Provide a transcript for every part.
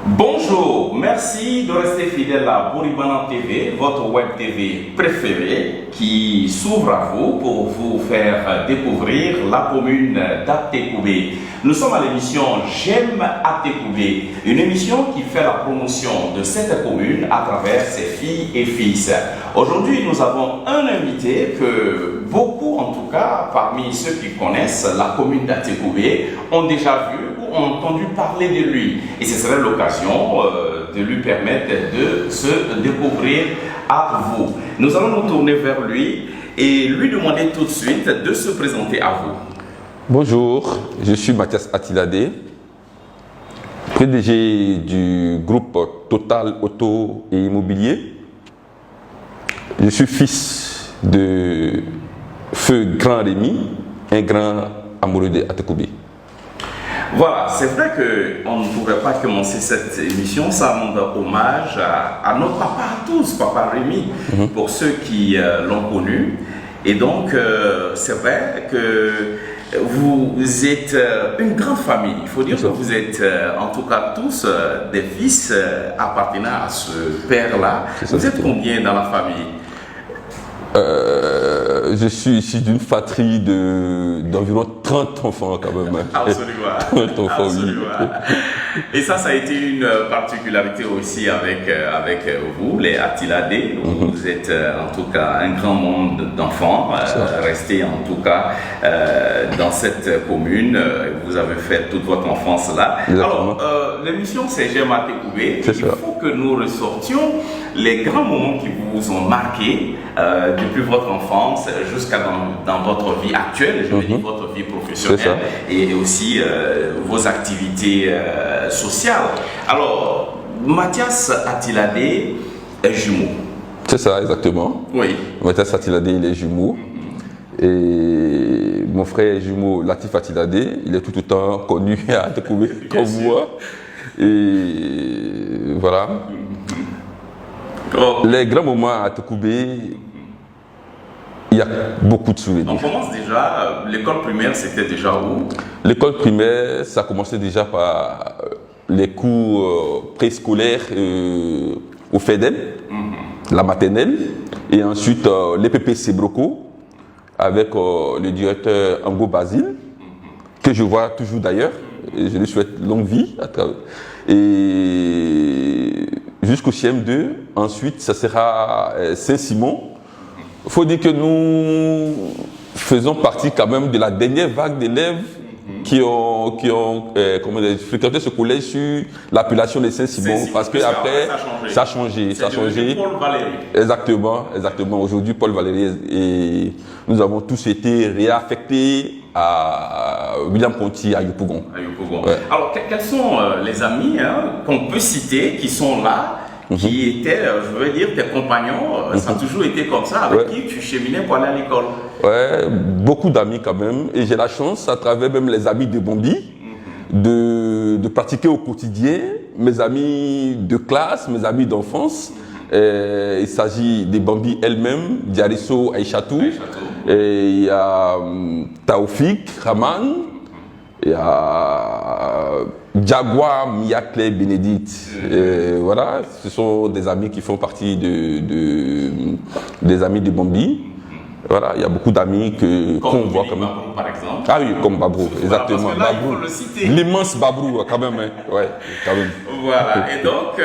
Bonjour, merci de rester fidèle à Bouribana TV, votre web TV préférée qui s'ouvre à vous pour vous faire découvrir la commune d'Atekoubé. Nous sommes à l'émission J'aime Atekoubé, une émission qui fait la promotion de cette commune à travers ses filles et fils. Aujourd'hui, nous avons un invité que beaucoup, en tout cas, parmi ceux qui connaissent la commune d'Atekoubé, ont déjà vu ou ont entendu parler de lui. Et ce serait l'occasion de lui permettre de se découvrir à vous. Nous allons nous tourner vers lui et lui demander tout de suite de se présenter à vous. Bonjour, je suis Mathias Atiladé, PDG du groupe Total Auto et Immobilier. Je suis fils de Feu Grand Rémi, un grand amoureux d'Atekoubé. Voilà, c'est vrai qu'on ne pourrait pas commencer cette émission sans rendre hommage à notre papa à tous, papa Rémi, pour ceux qui l'ont connu. Et donc, c'est vrai que vous êtes une grande famille. Il faut dire que vous êtes en tout cas tous des fils appartenant à ce père-là. Vous êtes combien dans la famille? Je suis issu d'une fratrie d'environ 30 enfants quand même. Absolument. 30 enfants, absolument. Oui. Et ça a été une particularité aussi avec vous, les Atiladé. Vous êtes en tout cas un grand monde d'enfants, restés en tout cas dans cette commune. Vous avez fait toute votre enfance là. Exactement. Alors, l'émission c'est J'aime Atekoubé. Il faut que nous ressortions les grands moments qui vous ont marqué depuis votre enfance jusqu'à dans votre vie actuelle, je veux dire votre vie professionnelle et aussi vos activités sociales. Alors, Mathias Atiladé est jumeau. C'est ça, exactement. Oui. Mathias Atiladé, il est jumeau. Et mon frère jumeau, Latif Atiladé, il est tout autant connu à Atekoubé comme moi. Et voilà. Les grands moments à Atekoubé, il y a beaucoup de souvenirs. On commence déjà, l'école primaire c'était déjà où? L'école primaire, ça a commencé déjà par les cours préscolaires au FEDEL, la maternelle, et ensuite les PPC Broco, avec le directeur Ango Basile, que je vois toujours d'ailleurs, et je lui souhaite longue vie à travers. Et jusqu'au CM2, ensuite ça sera Saint-Simon. Il faut dire que nous faisons partie quand même de la dernière vague d'élèves qui ont fréquenté ce collège sur l'appellation de Saint-Simon, parce que après ça a changé. Paul Valéry. Exactement. Aujourd'hui, Paul Valéry, et nous avons tous été réaffectés à William Ponty à Yopougon. Ouais. Alors, quels sont les amis qu'on peut citer qui sont là, qui étaient, je veux dire, tes compagnons? Ça a toujours été comme ça, avec qui tu cheminais pour aller à l'école? Ouais, beaucoup d'amis quand même. Et j'ai la chance, à travers même les amis de Bombi, de pratiquer au quotidien mes amis de classe, mes amis d'enfance. Il s'agit des Bambi elles-mêmes, Diarisso Aïchatou, et il y a Taoufik Raman, il y a Diagua Miakle Bénédicte. Voilà, ce sont des amis qui font partie des amis de Bambi. Voilà, il y a beaucoup d'amis qu'on voit quand même. Babrou, par exemple. Ah oui, comme Babrou, exactement. Parce que là, il faut le citer. L'immense Babrou, quand même. Ouais, quand même. Voilà, et donc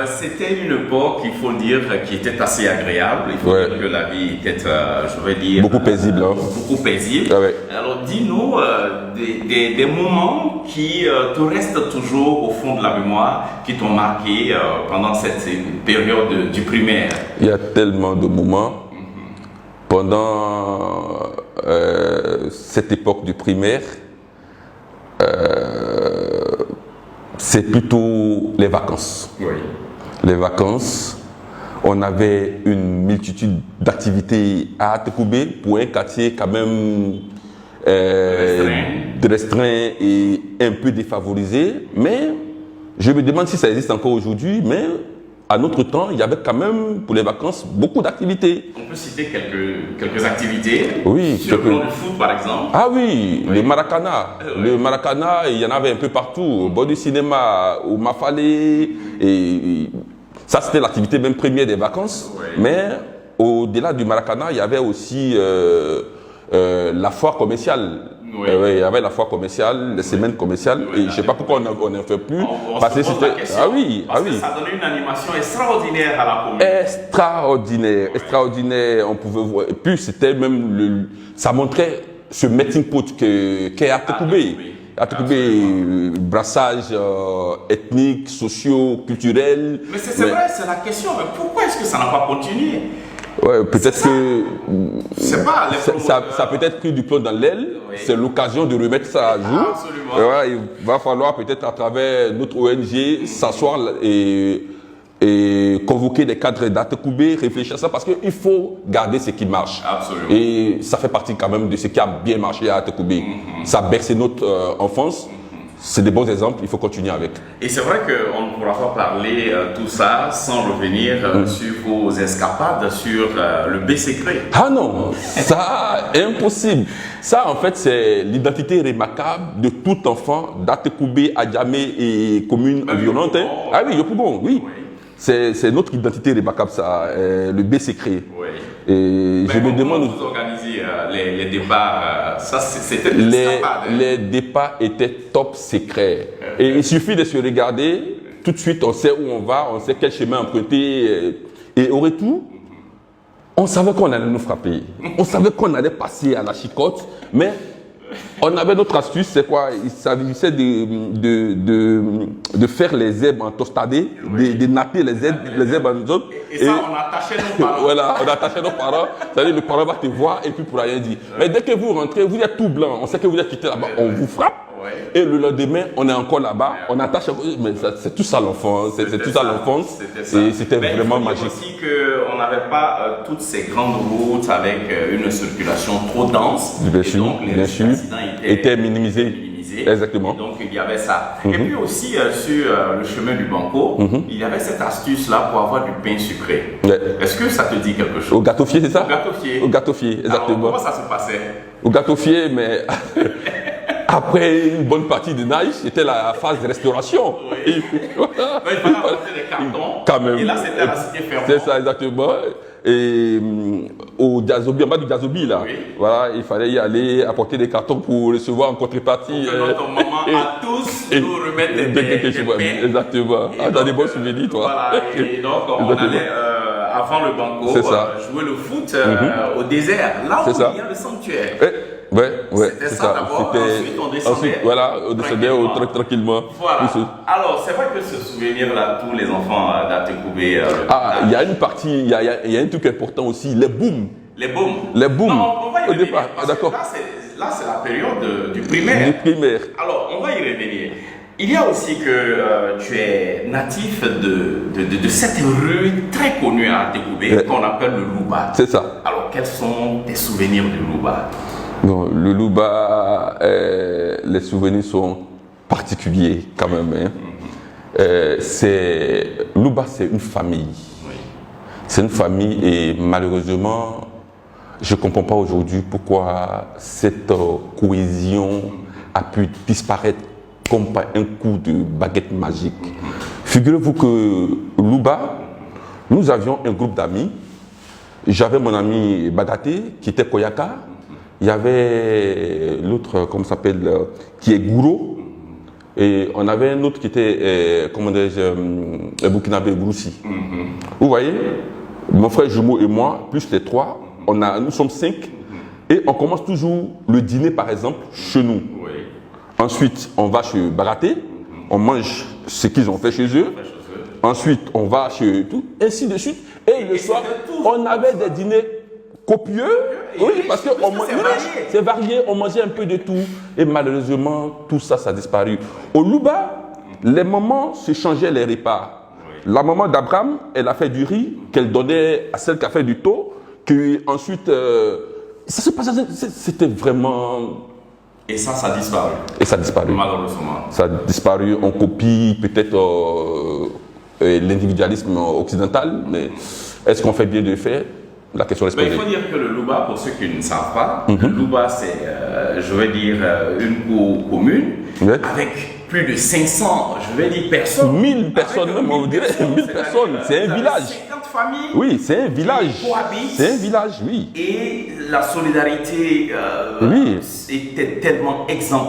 c'était une époque, il faut dire, qui était assez agréable. Il faut dire que la vie était, je vais dire, beaucoup paisible. Beaucoup paisible. Alors dis-nous des moments qui te restent toujours au fond de la mémoire, qui t'ont marqué pendant cette période du primaire. Il y a tellement de moments. Pendant cette époque du primaire, c'est plutôt les vacances. Oui. Les vacances, on avait une multitude d'activités à Atekoubé pour un quartier quand même restreint et un peu défavorisé. Mais je me demande si ça existe encore aujourd'hui, mais à notre temps, il y avait quand même, pour les vacances, beaucoup d'activités. On peut citer quelques activités. Oui, sur le plan du foot, par exemple. Ah oui, le Maracana. Oui. Le Maracana, il y en avait un peu partout, au bord du cinéma, au Mafalé. Et ça, c'était l'activité même première des vacances. Oui. Mais au-delà du Maracana, il y avait aussi la foire commerciale. Oui. Ouais, il y avait la foire commerciale, les semaines commerciales. Oui, Et je ne sais pas pourquoi on n'en fait plus. Parce que c'était. Ah oui, parce ah oui. que ça donnait une animation extraordinaire à la commune. Extraordinaire, extraordinaire. On pouvait voir. Et puis c'était même ça montrait ce melting pot qu'est Atekoubé. Atekoubé, brassage ethnique, socio, culturel. Mais c'est vrai, c'est la question. Mais pourquoi est-ce que ça n'a pas continué? Ouais, peut-être que c'est pas les ça peut être pris du plomb dans l'aile. Oui. C'est l'occasion de remettre ça à jour. Absolument. Ouais, il va falloir peut-être à travers notre ONG s'asseoir et convoquer des cadres d'Atekoubé, réfléchir à ça parce qu'il faut garder ce qui marche. Absolument. Et ça fait partie quand même de ce qui a bien marché à Atekoubé. Ça a bercé notre enfance. C'est des bons exemples, il faut continuer avec. Et c'est vrai qu'on ne pourra pas parler tout ça sans revenir sur vos escapades, sur le B-Secret. Ah non, ça, impossible. Ça, en fait, c'est l'identité remarquable de tout enfant d'Atekoubé, Adjamé et communes environnantes. Ah oui, Yopougon, oui. C'est notre identité remarquable, ça, le B-Secret. Oui. Et je me demande. Comment vous organisez les débats ça, c'était les débats étaient top secrets. Et il suffit de se regarder, tout de suite, on sait où on va, on sait quel chemin emprunter. Et au retour, on savait qu'on allait nous frapper. On savait qu'on allait passer à la chicotte, mais on avait notre astuce, c'est quoi? Il s'agissait de faire les herbes en tostadé, de napper les herbes en autres. Et ça, on attachait nos parents. Voilà, on attachait nos parents. C'est-à-dire, le parent va te voir et puis pour rien dire. Mais dès que vous rentrez, vous êtes tout blanc. On sait que vous êtes quitté là-bas. On vous frappe. Et le lendemain, on est encore là-bas. On attache. Mais c'est tout ça l'enfance. C'est tout ça l'enfance. Et c'était vraiment magique. Il faut aussi qu'on n'avait pas toutes ces grandes routes avec une circulation trop dense. Bien sûr, donc les accidents étaient minimisés. Exactement. Et donc il y avait ça. Et puis aussi sur le chemin du Banco, il y avait cette astuce-là pour avoir du pain sucré. Est-ce que ça te dit quelque chose? Au gâteau-fier, c'est ça? Au gâteau-fier. Au gâteau-fier, exactement. Alors, comment ça se passait? Au gâteau-fier, mais après une bonne partie de nage, c'était la phase de restauration. Oui. Il fallait apporter des cartons. Quand même. Et là, c'était la cité fermée. C'est ça, exactement. Et au Diazobi, en bas du Diazobi, là, voilà, il fallait y aller apporter des cartons pour recevoir en contrepartie. Pour que notre maman à tous nous remette des pains. Exactement. Ah, t'as des bons souvenirs, toi. Voilà, et donc on allait, avant le Banco, jouer le foot au désert, là où il y a le sanctuaire. Ouais, c'était ça d'abord, ensuite on descendait. Ensuite, voilà, on descendait tranquillement. Voilà. Alors, c'est vrai que ce souvenir-là, tous les enfants d'Atekoubé. Il y a une partie, il y a un truc important aussi, les booms. Les booms. Les booms. Non, on va y revenir. D'accord. Là, c'est la période du primaire. Du primaire. Alors, on va y revenir. Il y a aussi que tu es natif de cette rue très connue à Atekoubé qu'on appelle le Louba. C'est ça. Alors, quels sont tes souvenirs du Louba? Non, le Louba, les souvenirs sont particuliers quand même. Louba, c'est une famille. Oui. C'est une famille et malheureusement, je ne comprends pas aujourd'hui pourquoi cette cohésion a pu disparaître comme par un coup de baguette magique. Figurez-vous que Louba, nous avions un groupe d'amis. J'avais mon ami Bagaté qui était Koyaka. Il y avait l'autre, comment ça s'appelle, qui est Gouro. Et on avait un autre qui était, comment dirais-je, Burkinabé Broussi. Vous voyez, mon frère jumeau et moi, plus les trois, nous sommes 5. Et on commence toujours le dîner, par exemple, chez nous. Oui. Ensuite, on va chez Bagaté, on mange ce qu'ils ont fait chez eux. Ensuite, on va chez tout, ainsi de suite. Et le soir, on avait des dîners copieux, oui, parce que c'est varié, on mangeait un peu de tout. Et malheureusement, tout ça, ça a disparu. Au Louba, les mamans se changeaient les repas. Oui. La maman d'Abraham, elle a fait du riz qu'elle donnait à celle qui a fait du taux, qui ensuite, ça se passait, c'était vraiment... Et ça a disparu. Et ça a disparu. Malheureusement. Ça a disparu, on copie peut-être l'individualisme occidental, mais est-ce qu'on fait bien de faire? La question reste Mais posée. il faut dire que le Louba, pour ceux qui ne savent pas, le Louba, c'est, je vais dire, une cour commune Ouais. avec plus de 500, je vais dire, personnes. 1000 personnes Avec même, on dirait, 1000 personnes, c'est un village. 50 familles. Oui, c'est un village. qui cohabitent. C'est un village, oui. Et la solidarité Oui. était tellement exemplaire.